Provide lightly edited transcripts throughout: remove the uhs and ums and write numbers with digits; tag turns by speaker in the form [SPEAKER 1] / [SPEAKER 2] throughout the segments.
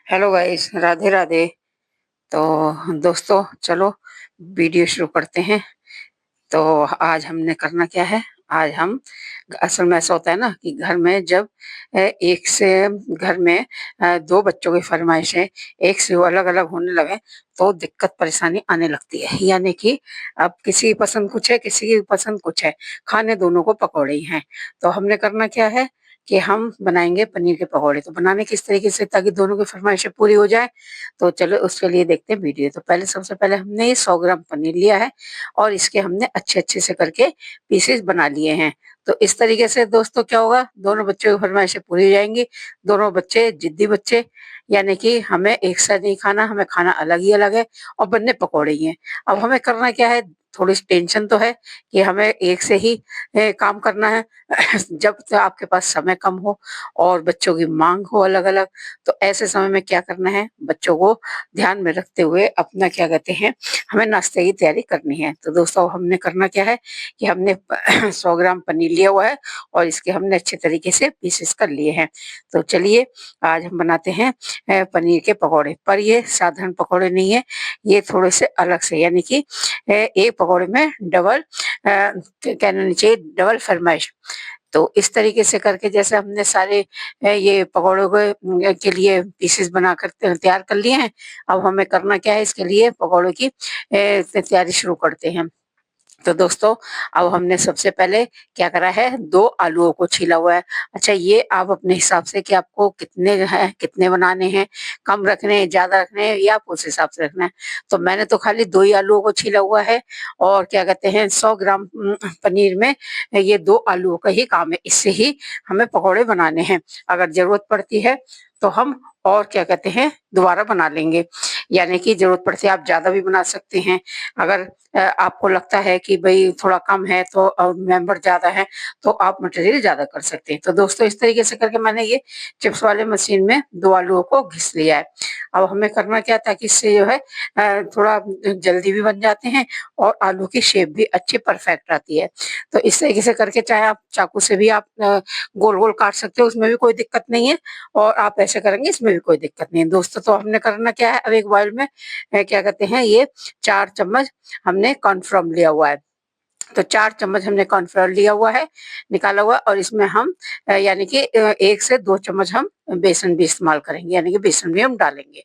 [SPEAKER 1] Hello guys, Radhe Radhe. तो दोस्तों, चलो वीडियो शुरू करते हैं। तो आज हमने करना क्या है। आज हम असल में ऐसा होता है ना कि घर में जब एक से घर में दो बच्चों की फरमाइशें एक से अलग अलग होने लगे तो दिक्कत परेशानी आने लगती है। यानी कि अब किसी की पसंद कुछ है, किसी की पसंद कुछ है, खाने दोनों को पकौड़े ही हैं। तो हमने करना क्या है कि हम बनाएंगे पनीर के पकौड़े। तो बनाने किस तरीके से ताकि दोनों की फरमाइशें पूरी हो जाए, तो चलो उसके लिए देखते हैं वीडियो। तो पहले सबसे पहले हमने ये 100 ग्राम पनीर लिया है और इसके हमने अच्छे अच्छे से करके पीसेस बना लिए हैं। तो इस तरीके से दोस्तों क्या होगा, दोनों बच्चों की फरमाइशें पूरी हो जाएंगी। दोनों बच्चे जिद्दी बच्चे, यानी कि हमें एक साथ नहीं खाना, हमें खाना अलग ही अलग है और बनने पकौड़े ही हैं। अब हमें करना क्या है, थोड़ी सी टेंशन तो है कि हमें एक से ही काम करना है। जब तो आपके पास समय कम हो और बच्चों की मांग हो अलग अलग, तो ऐसे समय में क्या करना है, बच्चों को ध्यान में रखते हुए अपना क्या कहते हैं, हमें नाश्ते की तैयारी करनी है। तो दोस्तों हमने करना क्या है कि हमने 100 ग्राम पनीर लिया हुआ है और इसके हमने अच्छे तरीके से पीसेस कर लिए हैं। तो चलिए आज हम बनाते हैं पनीर के पकौड़े। पर ये साधारण पकौड़े नहीं है, ये थोड़े से अलग से, यानी कि एक पकौड़े में डबल कहना चाहिए, डबल फरमाइश। तो इस तरीके से करके जैसे हमने सारे ये पकौड़ों के लिए पीसेस बनाकर तैयार कर लिए हैं। अब हमें करना क्या है, इसके लिए पकौड़ों की तैयारी शुरू करते हैं। तो दोस्तों अब हमने सबसे पहले क्या करा है, दो आलूओं को छीला हुआ है। अच्छा, ये आप अपने हिसाब से कि आपको कितने हैं, कितने बनाने हैं, कम रखने हैं, ज्यादा रखने हैं, या आप उस हिसाब से रखना है। तो मैंने तो खाली दो ही आलूओं को छीला हुआ है और क्या कहते हैं 100 ग्राम पनीर में ये दो आलूओं का ही काम है। इससे ही हमें पकौड़े बनाने हैं। अगर जरूरत पड़ती है तो हम और क्या कहते हैं दोबारा बना लेंगे, यानी कि जरूरत पड़ती है आप ज्यादा भी बना सकते हैं। अगर आपको लगता है कि भाई थोड़ा कम है तो और मेंबर ज्यादा है तो आप मटेरियल ज्यादा कर सकते हैं। तो दोस्तों इस तरीके से करके मैंने ये चिप्स वाले मशीन में दो आलूओं को घिस लिया है। अब हमें करना क्या था कि इससे जो है थोड़ा जल्दी भी बन जाते हैं और आलू की शेप भी अच्छी परफेक्ट आती है। तो इस तरीके से करके चाहे आप चाकू से भी आप गोल गोल काट सकते हो, उसमें भी कोई दिक्कत नहीं है। और आप ऐसे करेंगे इसमें भी कोई दिक्कत नहीं है। दोस्तों तो हमने करना क्या है, अब एक बॉयल में क्या कहते हैं ये 4 चम्मच हमने कॉर्नफ्लोर लिया हुआ है। तो 4 चम्मच हमने कॉर्नफ्लोर लिया हुआ है, निकाला हुआ, और इसमें हम यानी कि 1 से 2 चम्मच हम बेसन भी इस्तेमाल करेंगे, यानी कि बेसन भी हम डालेंगे।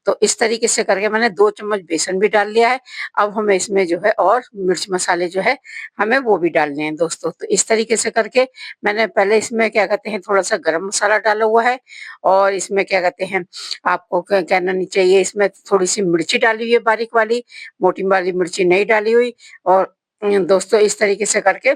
[SPEAKER 1] तो इस तरीके से करके मैंने 2 चम्मच बेसन भी डाल लिया है। अब हमें इसमें जो है और मिर्च मसाले जो है हमें वो भी डालने हैं दोस्तों। तो इस तरीके से करके मैंने पहले इसमें क्या कहते हैं थोड़ा सा गरम मसाला डाला हुआ है और इसमें क्या कहते हैं आपको कहना नहीं चाहिए, इसमें थोड़ी सी मिर्ची डाली हुई है बारीक वाली, मोटी वाली मिर्ची नहीं डाली हुई। और दोस्तों इस तरीके से करके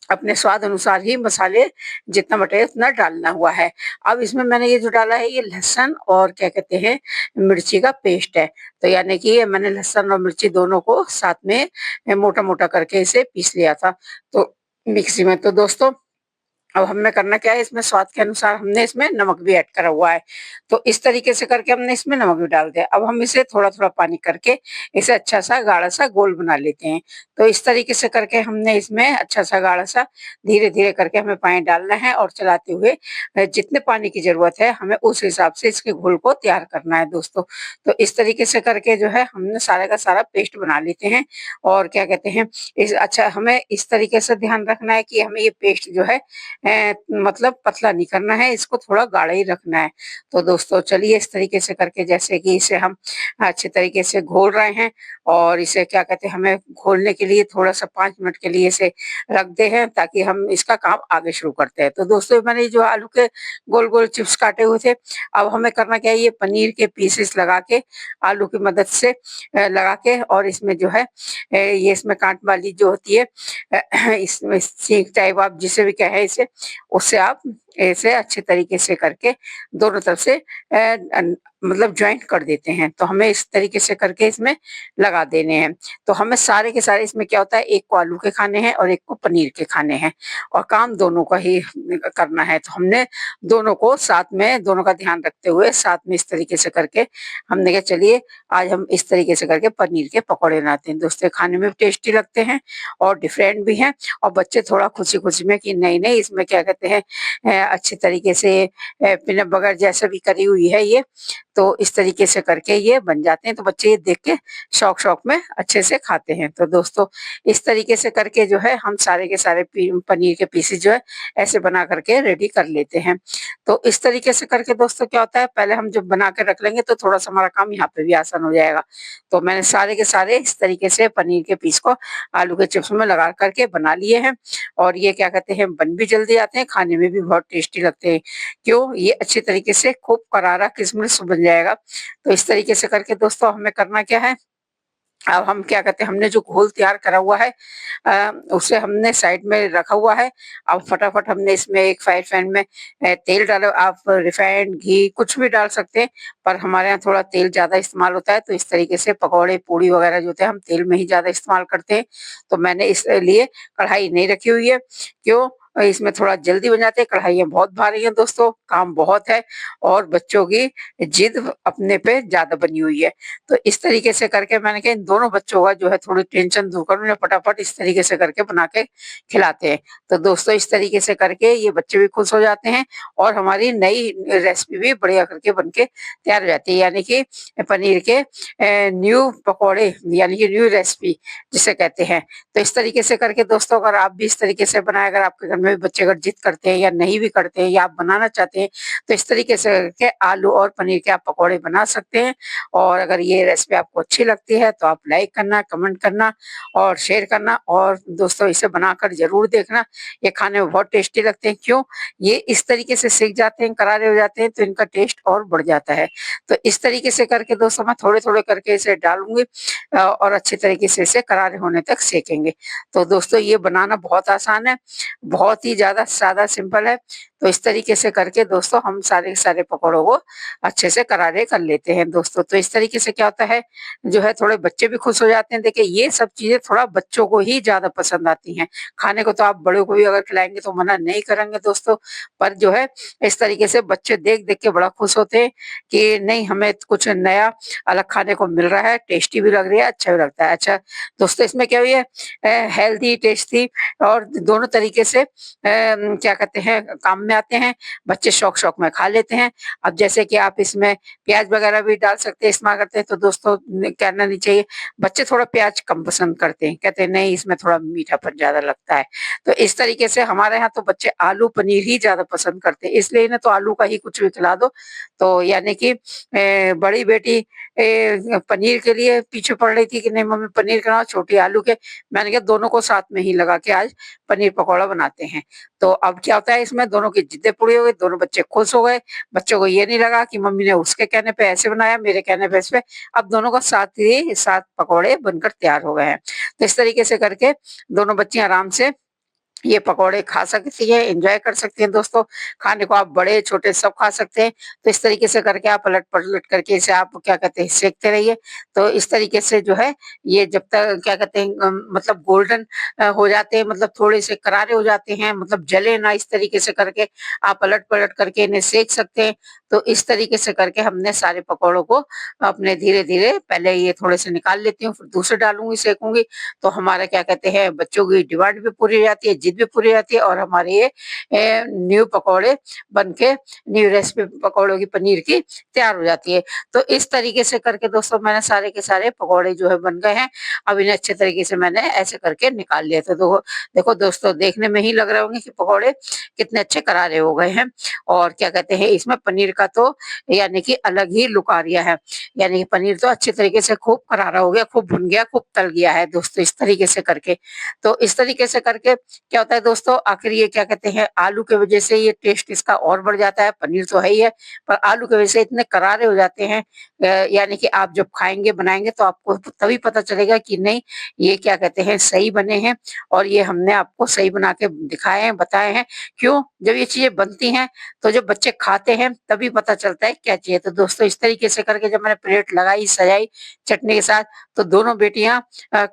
[SPEAKER 1] अपने स्वाद अनुसार ही मसाले जितना बटे उतना डालना हुआ है। अब इसमें मैंने ये जो डाला है ये लहसुन और क्या कहते हैं मिर्ची का पेस्ट है। तो यानी कि ये मैंने लहसुन और मिर्ची दोनों को साथ में मोटा मोटा करके इसे पीस लिया था तो मिक्सी में। तो दोस्तों अब हमें करना क्या है, इसमें स्वाद के अनुसार हमने इसमें नमक भी ऐड करा हुआ है। तो इस तरीके से करके हमने इसमें नमक भी डाल दिया। अब हम इसे थोड़ा थोड़ा पानी करके इसे अच्छा सा गाढ़ा सा गोल बना लेते हैं। तो इस तरीके से करके हमने इसमें अच्छा सा गाढ़ा सा धीरे धीरे करके हमें पानी डालना है और चलाते हुए जितने पानी की जरूरत है हमें उस हिसाब से इसके घोल को तैयार करना है दोस्तों। तो इस तरीके से करके जो है हमने सारा का सारा पेस्ट बना लेते हैं। और क्या कहते हैं इस अच्छा हमें इस तरीके से ध्यान रखना है कि हमें ये पेस्ट जो है मतलब पतला नहीं करना है, इसको थोड़ा गाढ़ा ही रखना है। तो दोस्तों चलिए इस तरीके से करके जैसे कि इसे हम अच्छे तरीके से घोल रहे हैं और इसे क्या कहते हैं हमें घोलने के लिए थोड़ा सा 5 मिनट के लिए इसे रख दे हैं ताकि हम इसका काम आगे शुरू करते हैं। तो दोस्तों मैंने जो आलू के गोल गोल चिप्स काटे हुए थे, अब हमें करना क्या है, ये पनीर के पीसेस लगा के आलू की मदद से लगा के और इसमें जो है ये इसमें कांट वाली जो होती है इसमें सीख टाइप आप जिसे भी कहे इसे, उससे आप ऐसे अच्छे तरीके से करके दोनों तरफ से मतलब ज्वाइंट कर देते हैं। तो हमें इस तरीके से करके इसमें लगा देने हैं। तो हमें सारे के सारे इसमें क्या होता है, एक को आलू के खाने हैं और एक को पनीर के खाने हैं और काम दोनों का ही करना है। तो हमने दोनों को साथ में दोनों का ध्यान रखते हुए साथ में इस तरीके से करके हमने कहा चलिए आज हम इस तरीके से करके पनीर के पकौड़े बनाते हैं। दोस्तों खाने में भी टेस्टी लगते हैं और डिफरेंट भी हैं और बच्चे थोड़ा खुशी खुशी में कि नहीं नहीं इसमें क्या कहते हैं अच्छी तरीके से पीनट बटर जैसे भी करी हुई है ये, तो इस तरीके से करके ये बन जाते हैं, तो बच्चे ये देख के शौक-शौक में अच्छे से खाते हैं। तो दोस्तों इस तरीके से करके जो है हम सारे के सारे पनीर के पीसेस जो है ऐसे बना करके रेडी कर लेते हैं। तो इस तरीके से करके दोस्तों क्या होता है, पहले हम जब बना के रख लेंगे तो थोड़ा-सा हमारा काम यहाँ पे भी आसान हो जाएगा। तो मैंने सारे के सारे इस तरीके से पनीर के पीस को आलू के चिप्स में लगा करके बना लिए हैं, और ये क्या कहते हैं बन भी जल्दी आते हैं, खाने में भी बहुत टेस्टी लगते हैं। क्यों? ये अच्छी तरीके से खूब करारा किशमिश बन जाएगा। तो इस तरीके से करके दोस्तों हमें करना क्या है, अब हम क्या कहते हैं, हमने जो घोल तैयार करा हुआ है उसे हमने साइड में रखा हुआ है। अब फटाफट हमने इसमें एक फ्राई पैन में तेल डालो, आप रिफाइंड घी कुछ भी डाल सकते हैं, पर हमारे यहाँ थोड़ा तेल ज़्यादा इस्तेमाल होता है, तो इस तरीके से पकौड़े पूड़ी वगैरह जो होते हैं हम तेल में ही ज़्यादा इस्तेमाल करते हैं। तो मैंने इसलिए कढ़ाई नहीं रखी हुई है। क्यों? इसमें थोड़ा जल्दी बन जाते हैं, कढ़ाइयाँ बहुत भारी हैं दोस्तों, काम बहुत है, और बच्चों की जिद अपने पे ज़्यादा बनी हुई है। तो इस तरीके से करके मैंने कहा इन दोनों बच्चों का जो है थोड़ी टेंशन दूर कर, उन्हें फटाफट इस तरीके से करके बना के खिलाते हैं। तो दोस्तों इस तरीके से करके ये बच्चे भी खुश हो जाते हैं, और हमारी नई रेसिपी भी बढ़िया करके बन के तैयार हो जाती है, यानी कि पनीर के न्यू पकौड़े, यानी कि न्यू रेसिपी जिसे कहते हैं। तो इस तरीके से करके दोस्तों अगर आप भी इस तरीके से बनाए, अगर आपके घर में भी बच्चे अगर जिद करते हैं या नहीं भी करते हैं या आप बनाना चाहते हैं, तो इस तरीके से करके आलू और पनीर के आप पकौड़े बना सकते हैं। और अगर ये रेसिपी आपको अच्छी लगती है तो आप लाइक करना, कमेंट करना और शेयर करना, और दोस्तों इसे बनाकर ज़रूर देखना। ये खाने में बहुत टेस्टी लगते हैं। क्यों? ये इस तरीके से सीख जाते हैं, करारे हो जाते हैं, तो इनका टेस्ट और बढ़ जाता है। तो इस तरीके से करके दोस्तों मैं थोड़े-थोड़े करके इसे डालूँगी और अच्छे तरीके से इसे करारे होने तक सेकेंगे। तो दोस्तों ये बनाना बहुत आसान है, बहुत ही ज़्यादा सादा सिंपल है। तो इस तरीके से करके दोस्तों हम सारे के सारे पकौड़ों को अच्छे से करारे कर लेते हैं दोस्तों। तो इस तरीके से क्या होता है, जो है थोड़े बच्चे भी खुश हो जाते हैं। देखिए ये सब चीज़ें थोड़ा बच्चों को ही ज़्यादा पसंद आती हैं। खाने को तो आप बड़ों को भी अगर खिलाएँगे तो मना नहीं करेंगे दोस्तों, पर जो है इस तरीके से बच्चे देख-देख के बड़ा खुश होते हैं कि नहीं हमें कुछ नया अलग खाने को मिल रहा है, टेस्टी भी लग रही है, अच्छा भी लगता है। अच्छा दोस्तों इसमें क्या हुई है हेल्दी, टेस्टी और दोनों तरीके से क्या कहते हैं काम में आते हैं। बच्चे शौक-शौक में खा लेते हैं। अब जैसे कि आप इसमें प्याज़ वगैरह भी डाल सकते हैं, इस्तेमाल करते हैं, तो दोस्तों कहना नहीं चाहिए, बच्चे थोड़ा प्याज़ कम पसंद करते हैं, कहते हैं नहीं इसमें थोड़ा मीठापन ज़्यादा लगता है। तो इस तरीके से हमारे यहाँ तो बच्चे आलू पनीर ही ज़्यादा पसंद करते हैं, इसलिए इन्हें तो आलू का ही कुछ भी खिला दो। तो यानी कि बड़ी बेटी पनीर के लिए पीछे पड़ रही थी कि नहीं मम्मी पनीर बनाओ, छोटी आलू के। मैंने कहा दोनों को साथ में ही लगा के आज पनीर पकौड़ा बनाते हैं। तो अब क्या होता है इसमें दोनों की जिद्दें पूरी हो गई, दोनों बच्चे खुश हो गए। बच्चों को ये नहीं लगा कि मम्मी ने उसके कहने पे ऐसे बनाया, मेरे कहने पे इस पे। अब दोनों का साथ ही साथ पकौड़े बनकर तैयार हो गए हैं। तो इस तरीके से करके दोनों बच्चियाँ आराम से ये पकौड़े खा सकती हैं, एन्जॉय कर सकती हैं दोस्तों। खाने को आप बड़े-छोटे सब खा सकते हैं। तो इस तरीके से करके आप पलट-पलट करके इसे आप क्या कहते हैं सेकते रहिए। तो इस तरीके से जो है ये जब तक क्या कहते हैं मतलब गोल्डन हो जाते हैं, मतलब थोड़े से करारे हो जाते हैं, मतलब जले ना, इस तरीके से करके आप पलट-पलट करके इन्हें सेक सकते हैं। तो इस तरीके से करके हमने सारे पकौड़ों को अपने धीरे-धीरे पहले ये थोड़े से निकाल लेती हूँ, फिर दूसरे डालूँगी, सेकूँगी। तो हमारा क्या कहते हैं बच्चों की डिमांड भी पूरी हो जाती है, जिद भी पूरी हो जाती है, और हमारे ये न्यू पकौड़े बन के न्यू रेसिपी पकौड़ों की पनीर की तैयार हो जाती है। तो इस तरीके से करके दोस्तों मैंने सारे के सारे पकौड़े जो है बन गए हैं। अब इन्हें अच्छे तरीके से मैंने ऐसे करके निकाल लिया। तो देखो देखो दोस्तों देखने में ही लग रहे होंगे कि पकौड़े कितने अच्छे करारे हो गए हैं, और क्या कहते हैं इसमें पनीर का तो यानी कि अलग ही लुक आ गया है। यानी कि पनीर तो अच्छे तरीके से खूब करारा हो गया, खूब भुन गया, खूब तल गया है दोस्तों इस तरीके से करके। तो इस तरीके से करके क्या होता है दोस्तों, आखिर ये क्या कहते हैं आलू की वजह से ये टेस्ट इसका और बढ़ जाता है। पनीर तो है ही है, पर आलू की वजह से इतने करारे हो जाते हैं यानी कि आप जब खाएँगे, बनाएँगे तो आपको तभी पता चलेगा कि नहीं ये क्या कहते हैं सही बने हैं, और ये हमने आपको सही बना के दिखाए हैं, बताए हैं। क्यों? जब ये चीज़ें बनती हैं, तो जब बच्चे खाते हैं तभी पता चलता है क्या चीज़ है। तो दोस्तों इस तरीके से करके जब मैंने प्लेट लगाई, सजाई चटनी के साथ, तो दोनों बेटियाँ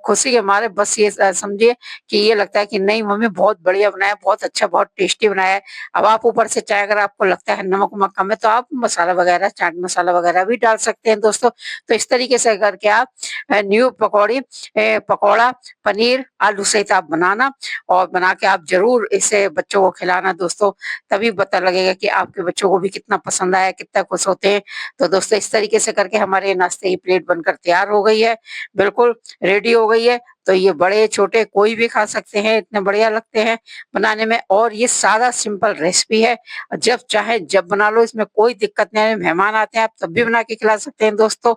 [SPEAKER 1] खुशी के मारे बस ये समझिए कि ये लगता है कि नहीं मम्मी बहुत बढ़िया बनाया, बहुत अच्छा, बहुत टेस्टी बनाया है। अब आप ऊपर से चाहे अगर आपको लगता है नमक-वमक कम है तो आप मसाला वगैरह, चाट मसाला वगैरह भी डाल सकते हैं दोस्तों। तो इस तरीके से करके आप न्यू पकौड़ा, पनीर, आलू सहित आप बनाना और बना के आप ज़रूर इसे बच्चों को खिलाना दोस्तों, तभी पता लगेगा कि आपके बच्चों को भी कितना पसंद आया, कितना खुश होते हैं। तो दोस्तों इस तरीके से करके हमारे नाश्ते की प्लेट बनकर तैयार हो गई है, बिल्कुल रेडी हो गई है। तो ये बड़े-छोटे कोई भी खा सकते हैं, इतने बढ़िया लगते हैं बनाने में और ये सादा सिंपल रेसिपी है। जब चाहे जब बना लो, इसमें कोई दिक्कत नहीं है। मेहमान आते हैं आप तब भी बना के खिला सकते हैं दोस्तों।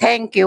[SPEAKER 1] Thank you.